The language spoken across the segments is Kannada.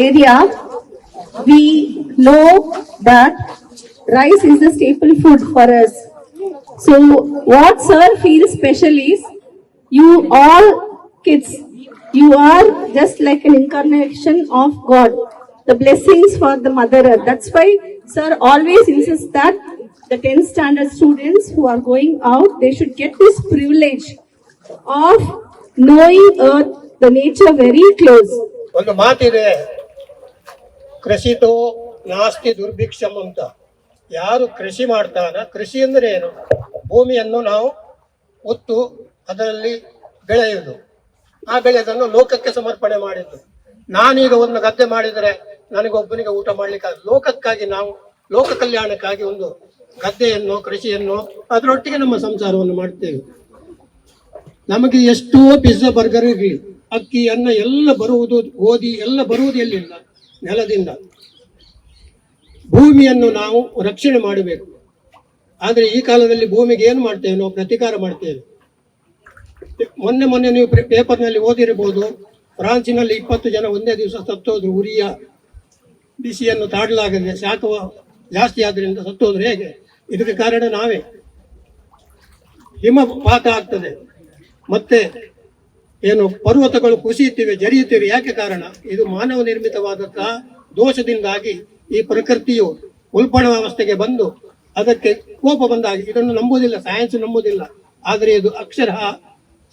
area, we know that rice is a staple food for us. So what sir feels special is, you all kids, you are just like an incarnation of God, the blessings for the mother earth. That's why sir always insists that the 10th standard students who are going out, they should get this privilege of knowing earth, the nature very close. ಒಂದು ಮಾತಿದೆ, ಕೃಷಿತೋ ನಾಸ್ತಿ ದುರ್ಭಿಕ್ಷಂ ಅಂತ. ಯಾರು ಕೃಷಿ ಮಾಡ್ತಾನ, ಕೃಷಿ ಅಂದ್ರೆ ಏನು? ಭೂಮಿಯನ್ನು ನಾವು ಒತ್ತು ಅದರಲ್ಲಿ ಬೆಳೆಯುವುದು, ಆ ಬೆಳೆಯನ್ನು ಲೋಕಕ್ಕೆ ಸಮರ್ಪಣೆ ಮಾಡಿದ್ದು. ನಾನೀಗ ಒಂದು ಗದ್ದೆ ಮಾಡಿದರೆ ನನಗೊಬ್ಬನಿಗೆ ಊಟ ಮಾಡ್ಲಿಕ್ಕೆ ಲೋಕಕ್ಕಾಗಿ, ನಾವು ಲೋಕ ಕಲ್ಯಾಣಕ್ಕಾಗಿ ಒಂದು ಗದ್ದೆಯನ್ನು, ಕೃಷಿಯನ್ನು, ಅದರೊಟ್ಟಿಗೆ ನಮ್ಮ ಸಂಸಾರವನ್ನು ಮಾಡ್ತೇವೆ. ನಮಗೆ ಎಷ್ಟೋ ಪಿಜ್ಜಾ ಬರ್ಗರ್ ಇರಲಿ, ಅಕ್ಕಿ ಅನ್ನ ಎಲ್ಲ ಬರುವುದು, ಗೋಧಿ ಎಲ್ಲ ಬರುವುದು ಎಲ್ಲಿಂದ? ನೆಲದಿಂದ. ಭೂಮಿಯನ್ನು ನಾವು ರಕ್ಷಣೆ ಮಾಡಬೇಕು. ಆದರೆ ಈ ಕಾಲದಲ್ಲಿ ಭೂಮಿಗೆ ಏನು ಮಾಡ್ತೇವೆ ನಾವು? ಪ್ರತಿಕಾರ ಮಾಡ್ತೇವೆ. ಮೊನ್ನೆ ನೀವು ಪೇಪರ್ನಲ್ಲಿ ಓದಿರಬಹುದು, ಫ್ರಾನ್ಸಿನಲ್ಲಿ 20 ಜನ ಒಂದೇ ದಿವಸ ಸತ್ತೋದ್ರು. ಉರಿಯ ಬಿಸಿಯನ್ನು ತಾಡಲಾಗದೆ ಶಾಖ ಜಾಸ್ತಿ ಆದ್ರಿಂದ ಸತ್ತೋದ್ರೆ ಹೇಗೆ? ಇದಕ್ಕೆ ಕಾರಣ ನಾವೇ. ಹಿಮಪಾತ ಆಗ್ತದೆ, ಮತ್ತೆ ಏನು ಪರ್ವತಗಳು ಕುಸಿಯುತ್ತಿವೆ, ಜರಿಯುತ್ತಿವೆ. ಯಾಕೆ ಕಾರಣ? ಇದು ಮಾನವ ನಿರ್ಮಿತವಾದಂತಹ ದೋಷದಿಂದಾಗಿ ಈ ಪ್ರಕೃತಿಯು ಉಲ್ಬಣಾವಸ್ಥೆಗೆ ಬಂದು ಅದಕ್ಕೆ ಕೋಪ ಬಂದಾಗಿ. ಇದನ್ನು ನಂಬುವುದಿಲ್ಲ, ಸೈನ್ಸ್ ನಂಬುವುದಿಲ್ಲ, ಆದರೆ ಇದು ಅಕ್ಷರ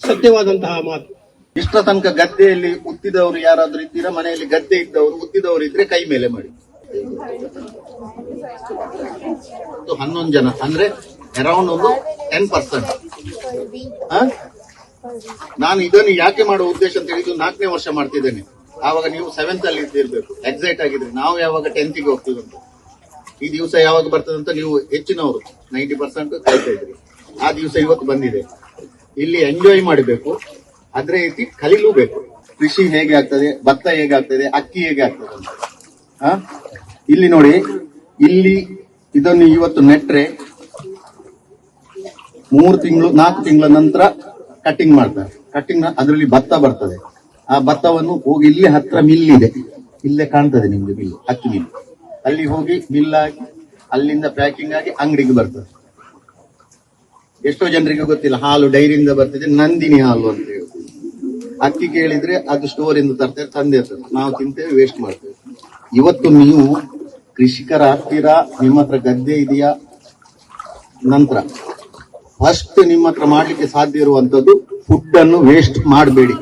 ಸತ್ಯವಾದಂತಹ ಮಾತು. ಇಷ್ಟ ತನಕ ಗದ್ದೆಯಲ್ಲಿ ಉತ್ತಿದವರು ಯಾರಾದ್ರೂ ಇದ್ದೀರಾ? ಮನೆಯಲ್ಲಿ ಗದ್ದೆ ಇದ್ದವರು ಉತ್ತಿದವರು ಇದ್ರೆ ಕೈ ಮೇಲೆ ಮಾಡಿ. 11 ಜನ ಅಂದ್ರೆ ಅರೌಂಡ್ ಒಂದು 10%. ನಾನು ಇದನ್ನು ಯಾಕೆ ಮಾಡುವ ಉದ್ದೇಶ ಅಂತ ಹೇಳಿದ್ದು, 4ನೇ ವರ್ಷ ಮಾಡ್ತಿದ್ದೇನೆ. ಆವಾಗ ನೀವು 7th ಅಲ್ಲಿ ಇದ್ದಿರ್ಬೇಕು, ಎಕ್ಸೈಟ್ ಆಗಿದ್ರಿ. ನಾವು ಯಾವಾಗ 10th ಗೆ ಹೋಗ್ತೀವಿ ಅಂತ, ಈ ದಿವಸ ಯಾವಾಗ ಬರ್ತದೆ ಅಂತ ನೀವು ಹೆಚ್ಚಿನವರು 90% ಕಾಯ್ತಾ ಇದ್ರಿ. ಆ ದಿವಸ ಇವತ್ತು ಬಂದಿದೆ. ಇಲ್ಲಿ ಎಂಜಾಯ್ ಮಾಡಬೇಕು, ಅದೇ ರೀತಿ ಕಲಿಲೂಬೇಕು. ಕೃಷಿ ಹೇಗೆ ಆಗ್ತದೆ, ಭತ್ತ ಹೇಗೆ ಆಗ್ತದೆ, ಅಕ್ಕಿ ಹೇಗೆ ಆಗ್ತದೆ ಅಂತ. ಇಲ್ಲಿ ನೋಡಿ, ಇಲ್ಲಿ ಇದನ್ನು ಇವತ್ತು ನೆಟ್ರೆ 3 ತಿಂಗಳು 4 ತಿಂಗಳ ನಂತರ ಕಟಿಂಗ್ ಮಾಡ್ತಾರೆ. ಕಟಿಂಗ್ ಅದರಲ್ಲಿ ಭತ್ತ ಬರ್ತದೆ. ಆ ಭತ್ತವನ್ನು ಹೋಗಿ ಇಲ್ಲಿ ಹತ್ರ ಮಿಲ್ ಇದೆ, ಇಲ್ಲೇ ಕಾಣ್ತದೆ ನಿಮ್ಗೆ ಮಿಲ್, ಅಕ್ಕಿ ಮಿಲ್. ಅಲ್ಲಿ ಹೋಗಿ ಮಿಲ್ ಆಗಿ ಅಲ್ಲಿಂದ ಪ್ಯಾಕಿಂಗ್ ಆಗಿ ಅಂಗಡಿಗೆ ಬರ್ತದೆ. ಎಷ್ಟೋ ಜನರಿಗೆ ಗೊತ್ತಿಲ್ಲ, ಹಾಲು ಡೈರಿಯಿಂದ ಬರ್ತದೆ, ನಂದಿನಿ ಹಾಲು ಅಂತ ಹೇಳಿ. ಅಕ್ಕಿ ಕೇಳಿದ್ರೆ ಅದು ಸ್ಟೋರ್ ಇಂದ ತರ್ತಾರೆ, ತಂದೆ ಇರ್ತದೆ, ನಾವು ತಿಂತೇವೆ, ವೇಸ್ಟ್ ಮಾಡ್ತೇವೆ. ಇವತ್ತು ನೀವು ಕೃಷಿಕರ ಆಗ್ತೀರಾ, ನಿಮ್ಮ ಹತ್ರ ಗದ್ದೆ ಇದೆಯಾ, ನಂತರ ಫಸ್ಟ್ ನಿಮ್ಮ ಹತ್ರ ಮಾಡ್ಲಿಕ್ಕೆ ಸಾಧ್ಯ ಇರುವಂತದ್ದು ಫುಡ್ ಅನ್ನು ವೇಸ್ಟ್ ಮಾಡಬೇಡಿ.